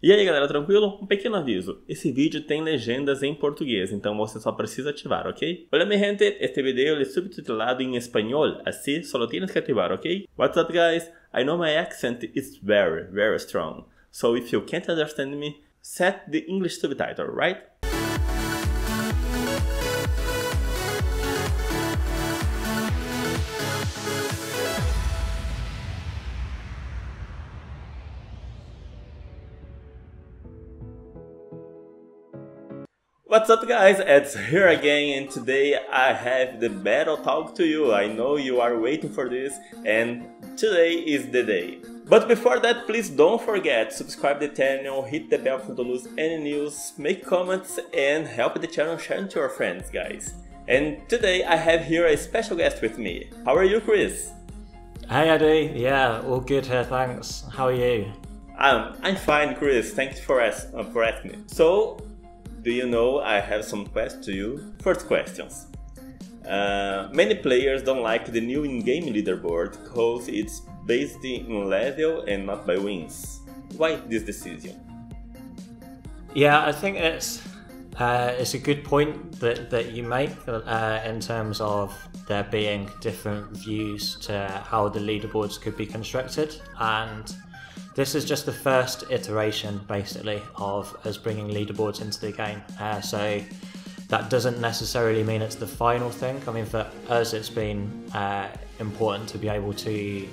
E aí galera, tranquilo? Um pequeno aviso, esse vídeo tem legendas em português, então você só precisa ativar, ¿ok? Hola mi gente, este video es subtitulado en español, así solo tienes que activar, ¿ok? What's up guys? I know my accent is very strong, so if you can't understand me, set the English subtitle, right? What's up guys, it's here again and today I have the battle talk to you. I know you are waiting for this and today is the day. But before that, please don't forget, subscribe the channel, hit the bell for don't lose any news, make comments and help the channel share to your friends guys. And today I have here a special guest with me. How are you, Chris? Hey Edhy, yeah, all good here, thanks. How are you? I'm fine, Chris, thanks for asking me. So, do you know I have some questions to you? First questions. Many players don't like the new in-game leaderboard because it's based in level and not by wins. Why this decision? Yeah, I think it's a good point that you make in terms of there being different views to how the leaderboards could be constructed, and this is just the first iteration, basically, of us bringing leaderboards into the game. So that doesn't necessarily mean it's the final thing. I mean, for us, it's been important to be able to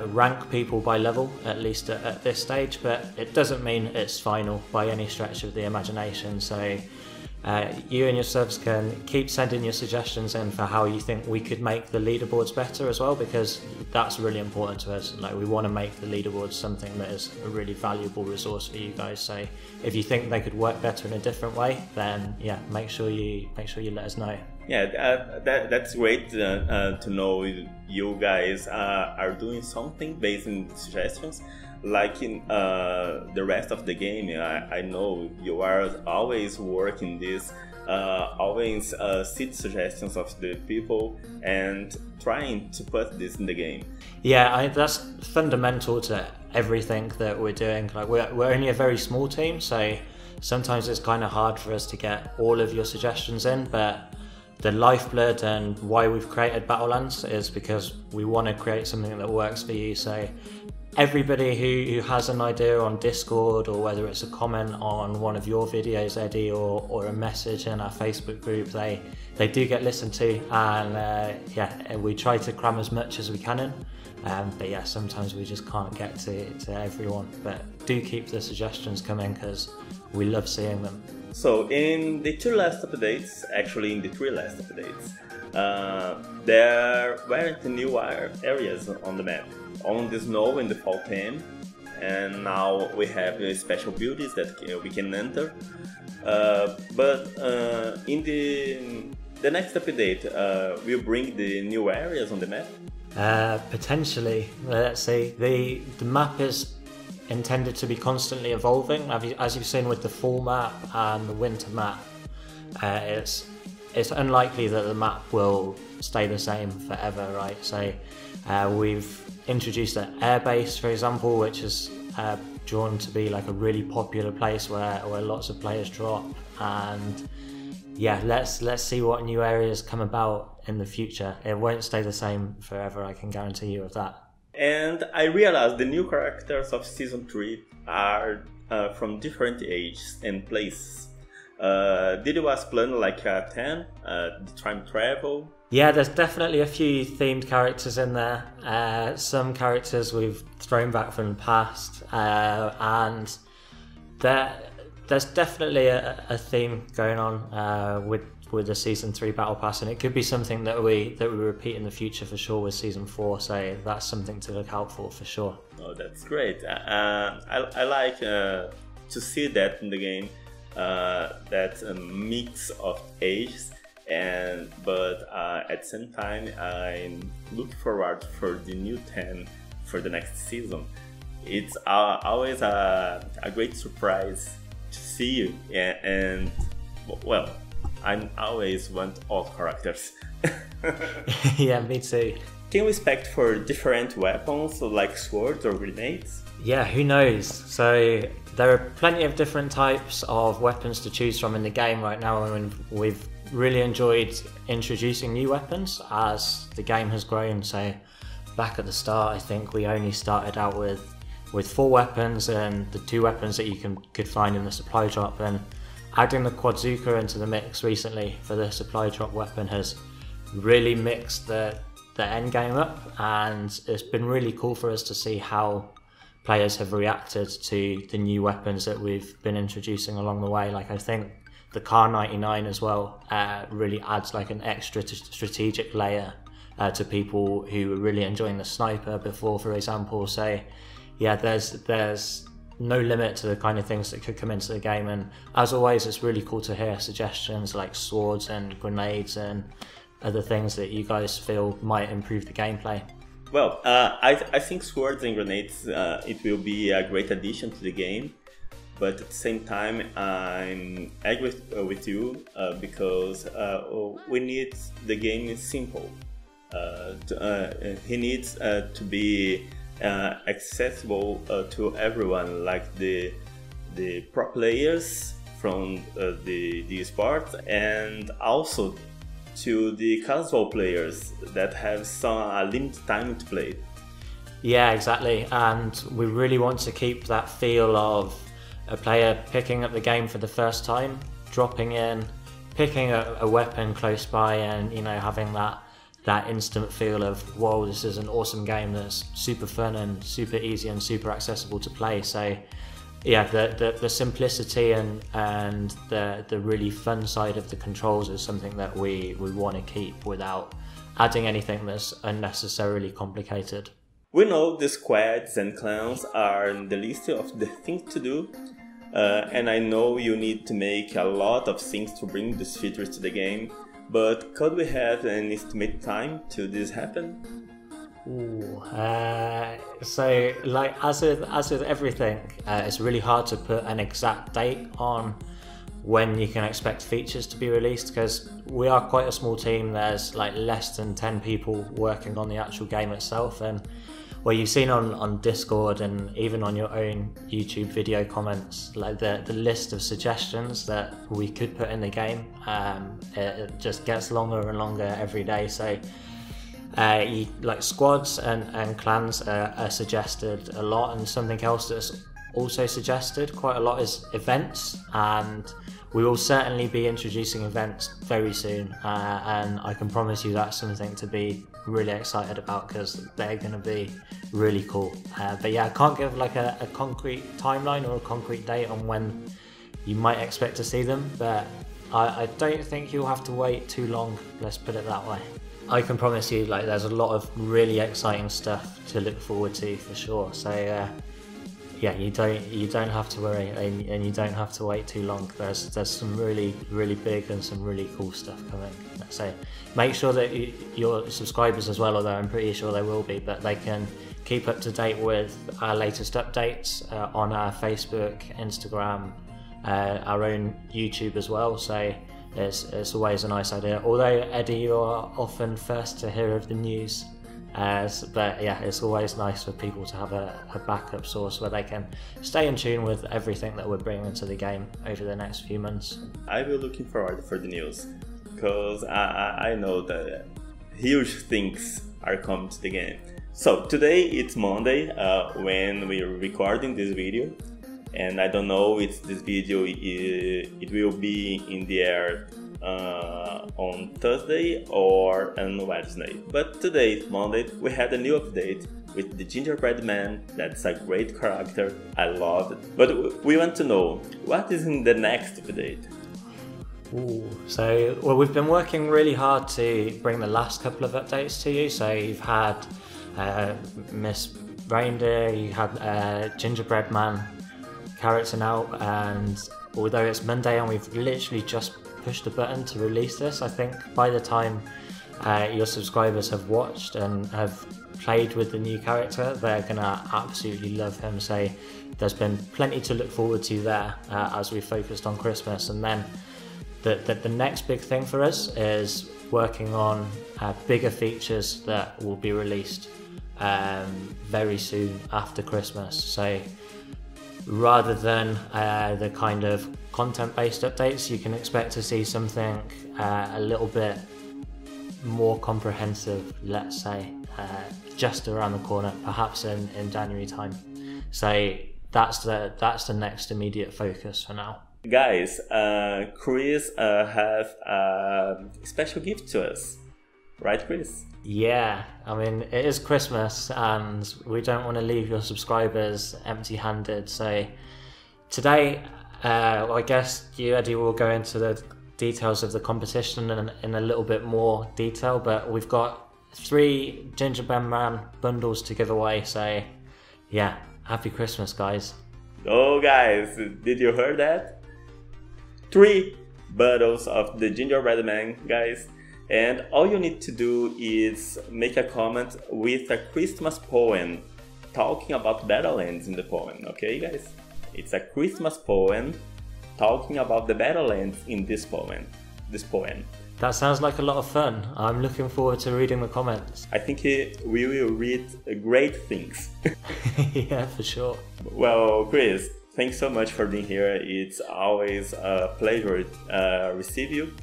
rank people by level, at least at this stage, but it doesn't mean it's final by any stretch of the imagination. So you and your subs can keep sending your suggestions in for how you think we could make the leaderboards better as well, because that's really important to us. Like, we want to make the leaderboards something that is a really valuable resource for you guys. So if you think they could work better in a different way, then yeah, make sure you let us know. Yeah, that's great to know you guys are doing something based on suggestions. Like in the rest of the game, I know you are always working this, always seek suggestions of the people and trying to put this in the game. Yeah, that's fundamental to everything that we're doing. Like, we're only a very small team, so sometimes it's kind of hard for us to get all of your suggestions in, but the lifeblood and why we've created Battlelands is because we want to create something that works for you. So everybody who has an idea on Discord, or whether it's a comment on one of your videos, Edhy, or a message in our Facebook group, they do get listened to, and yeah, we try to cram as much as we can in. But yeah, sometimes we just can't get to everyone. But do keep the suggestions coming because we love seeing them. So in the two last updates, actually in the three last updates, there weren't new areas on the map. On the snow in the fall theme, and now we have special buildings that we can enter. But in the next update, we'll bring the new areas on the map? Potentially. Let's see. The map is intended to be constantly evolving. As you've seen with the fall map and the winter map, it's unlikely that the map will stay the same forever, right? So we've introduced an airbase, for example, which is drawn to be like a really popular place where lots of players drop. And yeah, let's see what new areas come about in the future. It won't stay the same forever, I can guarantee you of that. And I realized the new characters of Season 3 are from different ages and places. Did you was plan like 10, time travel? Yeah, there's definitely a few themed characters in there. Some characters we've thrown back from the past, and there's definitely a theme going on with the Season 3 Battle Pass, and it could be something that we repeat in the future for sure with Season 4, so that's something to look out for sure. Oh, that's great. I like to see that in the game, that mix of ages, but at the same time I look forward for the new 10 for the next season. It's always a great surprise to see you, and well, I always want all characters. Yeah, me too. can we expect for different weapons like swords or grenades? Yeah, who knows? So there are plenty of different types of weapons to choose from in the game right now, and we've really enjoyed introducing new weapons as the game has grown. So back at the start, I think we only started out with 4 weapons and the 2 weapons that you could find in the supply drop, and adding the quadzooka into the mix recently for the supply drop weapon has really mixed the end game up, and it's been really cool for us to see how players have reacted to the new weapons that we've been introducing along the way. Like, I think the Car 99 as well really adds like an extra strategic layer to people who were really enjoying the sniper before, for example. So yeah, there's no limit to the kind of things that could come into the game, and as always it's really cool to hear suggestions like swords and grenades and other things that you guys feel might improve the gameplay. Well, I think swords and grenades, it will be a great addition to the game, but at the same time I'm agree with you because we need the game simple. He needs to be accessible to everyone, like the pro players from the sport, and also to the casual players that have a limited time to play. Yeah, exactly, and we really want to keep that feel of a player picking up the game for the first time, dropping in, picking a weapon close by, and having that instant feel of, whoa, this is an awesome game that's super fun and super easy and super accessible to play. So yeah, the simplicity and the really fun side of the controls is something that we want to keep without adding anything that's unnecessarily complicated. We know the squads and clans are in the list of the things to do, and I know you need to make a lot of things to bring these features to the game, but could we have an estimated time to this happen? Ooh, so like as with everything, it's really hard to put an exact date on when you can expect features to be released, because we are quite a small team. There's like less than 10 people working on the actual game itself, and well, you've seen on Discord and even on your own YouTube video comments, like the list of suggestions that we could put in the game, it just gets longer and longer every day. So like squads and clans are suggested a lot, and something else that's also suggested quite a lot is events, and we will certainly be introducing events very soon, and I can promise you that's something to be really excited about because they're going to be really cool. But yeah, I can't give like a concrete timeline or a concrete date on when you might expect to see them, but I don't think you'll have to wait too long, let's put it that way. I can promise you, like, there's a lot of really exciting stuff to look forward to for sure. So yeah, you don't have to worry, and you don't have to wait too long. There's some really big and some really cool stuff coming. So make sure that your subscribers as well, although I'm pretty sure they will be, but they can keep up to date with our latest updates on our Facebook, Instagram, our own YouTube as well. So it's always a nice idea. Although Edhy, you are often first to hear of the news. But yeah, it's always nice for people to have a backup source where they can stay in tune with everything that we're bringing into the game over the next few months. I will looking forward for the news, because I know that huge things are coming to the game. So today it's Monday when we're recording this video, and I don't know if this video it will be in the air on Thursday or on Wednesday. But today, Monday, we had a new update with the Gingerbread Man. That's a great character, I love it. But we want to know, what is in the next update? Ooh, so, well, we've been working really hard to bring the last couple of updates to you. So you've had Miss Reindeer, you had Gingerbread Man character now, and although it's Monday and we've literally just pushed the button to release this, I think by the time your subscribers have watched and have played with the new character, they're gonna absolutely love him. So there's been plenty to look forward to there as we focused on Christmas. And then the next big thing for us is working on bigger features that will be released very soon after Christmas. So rather than the kind of content-based updates, you can expect to see something a little bit more comprehensive, let's say, just around the corner, perhaps in January time. So that's the next immediate focus for now. Guys, Chris have a special gift to us, right, Chris? Yeah, I mean, it is Christmas and we don't want to leave your subscribers empty-handed. So today, I guess you, Edhy, will go into the details of the competition in a little bit more detail, but we've got 3 Gingerbread Man bundles to give away. So yeah, happy Christmas, guys. Oh guys, did you hear that? 3 bottles of the Gingerbread Man, guys. And all you need to do is make a comment with a Christmas poem talking about Battlelands in the poem, okay guys? It's a Christmas poem talking about the Battlelands in this poem. That sounds like a lot of fun. I'm looking forward to reading the comments. I think we will read great things. Yeah, for sure. Well, Chris, thanks so much for being here. It's always a pleasure to receive you.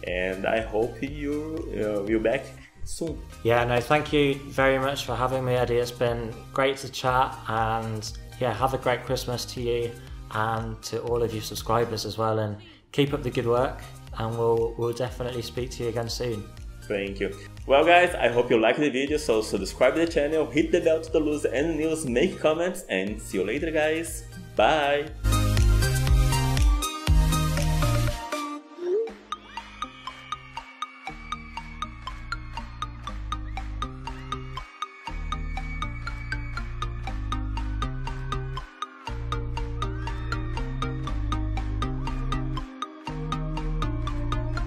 And I hope you'll be back soon. Yeah, no, thank you very much for having me, Edhy. It's been great to chat, and yeah, have a great Christmas to you and to all of your subscribers as well, and keep up the good work, and we'll definitely speak to you again soon. Thank you. Well guys, I hope you liked the video, so subscribe to the channel, hit the bell to lose any news, make comments, and see you later guys. Bye!